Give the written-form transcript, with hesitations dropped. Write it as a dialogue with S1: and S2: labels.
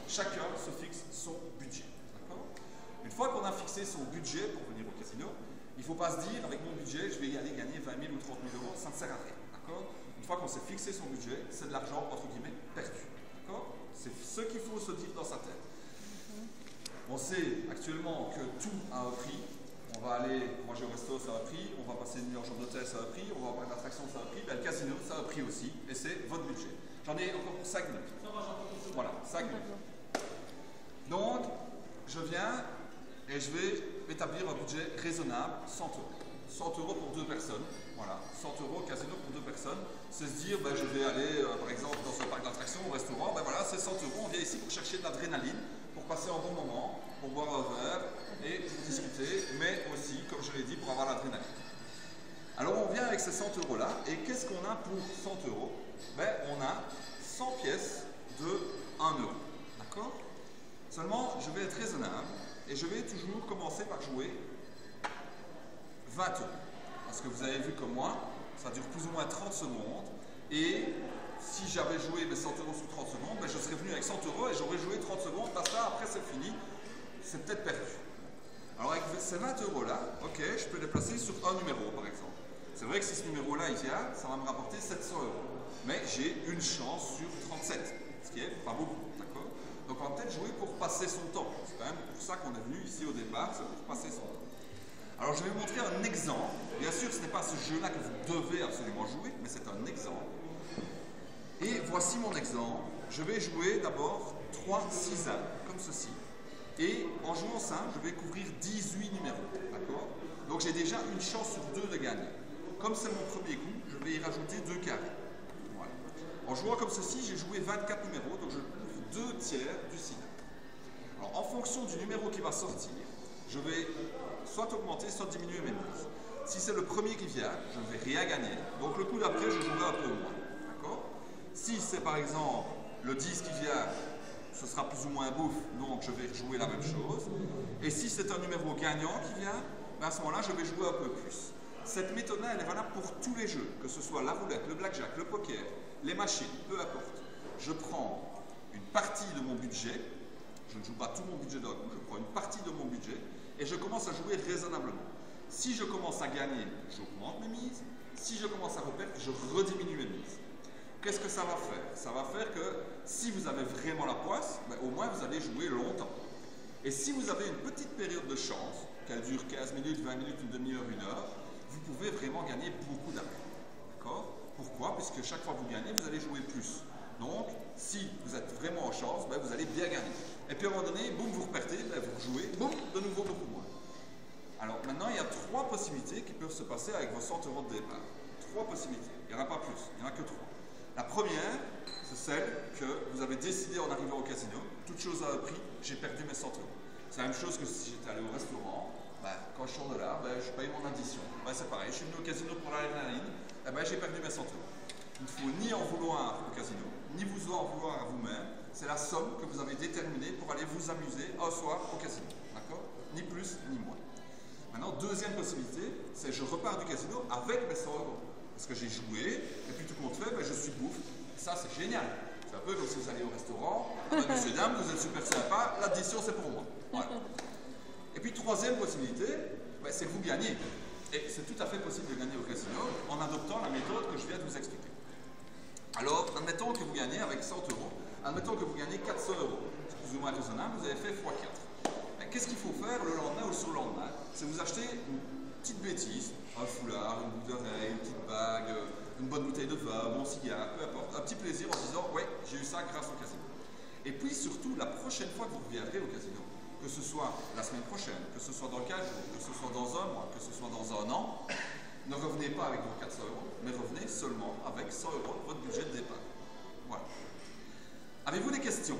S1: chacun se fixe son budget. Une fois qu'on a fixé son budget pour venir au casino, il ne faut pas se dire, avec mon budget, je vais y aller gagner 20 000 ou 30 000 euros, ça ne sert à rien. Une fois qu'on s'est fixé son budget, c'est de l'argent, entre guillemets, perdu. C'est ce qu'il faut se dire dans sa tête. On sait actuellement que tout a un prix. On va aller manger au resto, ça a un prix. On va passer une nuit en chambre d'hôtel, ça a un prix. On va avoir une attraction, ça a un prix. Ben, le casino, ça a un prix aussi. Et c'est votre budget. J'en ai encore pour 5 minutes. Voilà, 5 minutes. Donc, je viens et je vais établir un budget raisonnable, 100 euros. 100 euros pour 2 personnes. Voilà, 100 euros casino pour 2 personnes. C'est se dire, ben, je vais aller par exemple dans un parc d'attractions, au restaurant. Ben voilà, c'est 100 euros. On vient ici pour chercher de l'adrénaline, pour passer un bon moment, pour boire un verre et pour discuter, mais aussi, comme je l'ai dit, pour avoir l'adrénaline. Alors on vient avec ces 100 euros là, et qu'est-ce qu'on a pour 100 euros? Ben, on a 100 pièces de 1 euro. D'accord? Seulement, je vais être raisonnable et je vais toujours commencer par jouer 20 euros. Parce que vous avez vu comme moi, ça dure plus ou moins 30 secondes. Et si j'avais joué mes 100 euros sous 30 secondes, ben je serais venu avec 100 euros et j'aurais joué 30 secondes. Basta, après c'est fini. C'est peut-être perdu. Alors avec ces 20 euros là, ok, je peux les placer sur un numéro par exemple. C'est vrai que si ce numéro là il vient, ça va me rapporter 700 euros. Mais j'ai une chance sur 37, ce qui est pas beaucoup, d'accord? Donc on va peut-être jouer pour passer son temps. C'est quand même pour ça qu'on est venu ici au départ, c'est pour passer son temps. Alors je vais vous montrer un exemple. Bien sûr, ce n'est pas ce jeu-là que vous devez absolument jouer, mais c'est un exemple. Et voici mon exemple. Je vais jouer d'abord 3 6 1 comme ceci. Et en jouant ça, je vais couvrir 18 numéros. D'accord? Donc j'ai déjà une chance sur 2 de gagner. Comme c'est mon premier coup, je vais y rajouter 2 carrés. Voilà. En jouant comme ceci, j'ai joué 24 numéros, donc je couvre 2 tiers du cylindre. Alors en fonction du numéro qui va sortir, je vais soit augmenter, soit diminuer mes mises. Si c'est le premier qui vient, je ne vais rien gagner. Donc le coup d'après, je jouerai un peu moins. D'accord? Si c'est par exemple le 10 qui vient, ce sera plus ou moins bouffe, donc je vais jouer la même chose. Et si c'est un numéro gagnant qui vient, ben à ce moment-là, je vais jouer un peu plus. Cette méthode-là, elle est valable pour tous les jeux, que ce soit la roulette, le blackjack, le poker, les machines, peu importe. Je prends une partie de mon budget, je ne joue pas tout mon budget d'un coup, je prends une partie de mon budget et je commence à jouer raisonnablement. Si je commence à gagner, j'augmente mes mises. Si je commence à reperdre, je rediminue mes mises. Qu'est-ce que ça va faire? Ça va faire que si vous avez vraiment la poisse, ben, au moins vous allez jouer longtemps. Et si vous avez une petite période de chance, qu'elle dure 15 minutes, 20 minutes, une demi-heure, une heure, vous pouvez vraiment gagner beaucoup d'argent. D'accord? Pourquoi? Puisque chaque fois que vous gagnez, vous allez jouer plus. Donc, si vous êtes vraiment en chance, ben, vous allez bien gagner. Et puis à un moment donné, boum, vous repartez, ben, vous rejouez, boum, de nouveau beaucoup moins. Alors maintenant, il y a 3 possibilités qui peuvent se passer avec vos 100 euros de départ. 3 possibilités, il n'y en a pas plus, il n'y en a que 3. La première, c'est celle que vous avez décidé en arrivant au casino, toute chose à un prix, j'ai perdu mes 100 euros. C'est la même chose que si j'étais allé au restaurant, ben, quand je sors de là, ben, je paye mon addition. Ben, c'est pareil, je suis venu au casino pour l'adrénaline, ben, j'ai perdu mes 100 euros. Il ne faut ni en vouloir au casino, ni vous en vouloir à vous-même. C'est la somme que vous avez déterminée pour aller vous amuser un soir au casino. D'accord? Ni plus, ni moins. Maintenant, deuxième possibilité, c'est je repars du casino avec mes 100 euros. Parce que j'ai joué, et puis tout compte fait, ben, je suis bouffe. Ça, c'est génial. C'est un peu comme si vous allez au restaurant. Ah ben, monsieur, dame, vous êtes super sympa, l'addition, c'est pour moi. Voilà. Et puis, troisième possibilité, ben, c'est que vous gagnez. Et c'est tout à fait possible de gagner au casino en adoptant la méthode que je viens de vous expliquer. Alors, admettons que vous gagnez avec 100 euros, admettons que vous gagnez 400 euros. C'est plus ou moins raisonnable, vous avez fait x4. Qu'est-ce qu'il faut faire le lendemain ou le surlendemain? C'est vous acheter une petite bêtise, un foulard, une boucle d'oreille, une petite bague, une bonne bouteille de vin, un bon cigare, peu importe, un petit plaisir en disant « ouais, j'ai eu ça grâce au casino ». Et puis surtout, la prochaine fois que vous reviendrez au casino, que ce soit la semaine prochaine, que ce soit dans 15 jours, que ce soit dans un mois, que ce soit dans un an, ne revenez pas avec vos 400 euros, mais revenez seulement avec 100 euros de votre budget de départ. Voilà. Avez-vous des questions?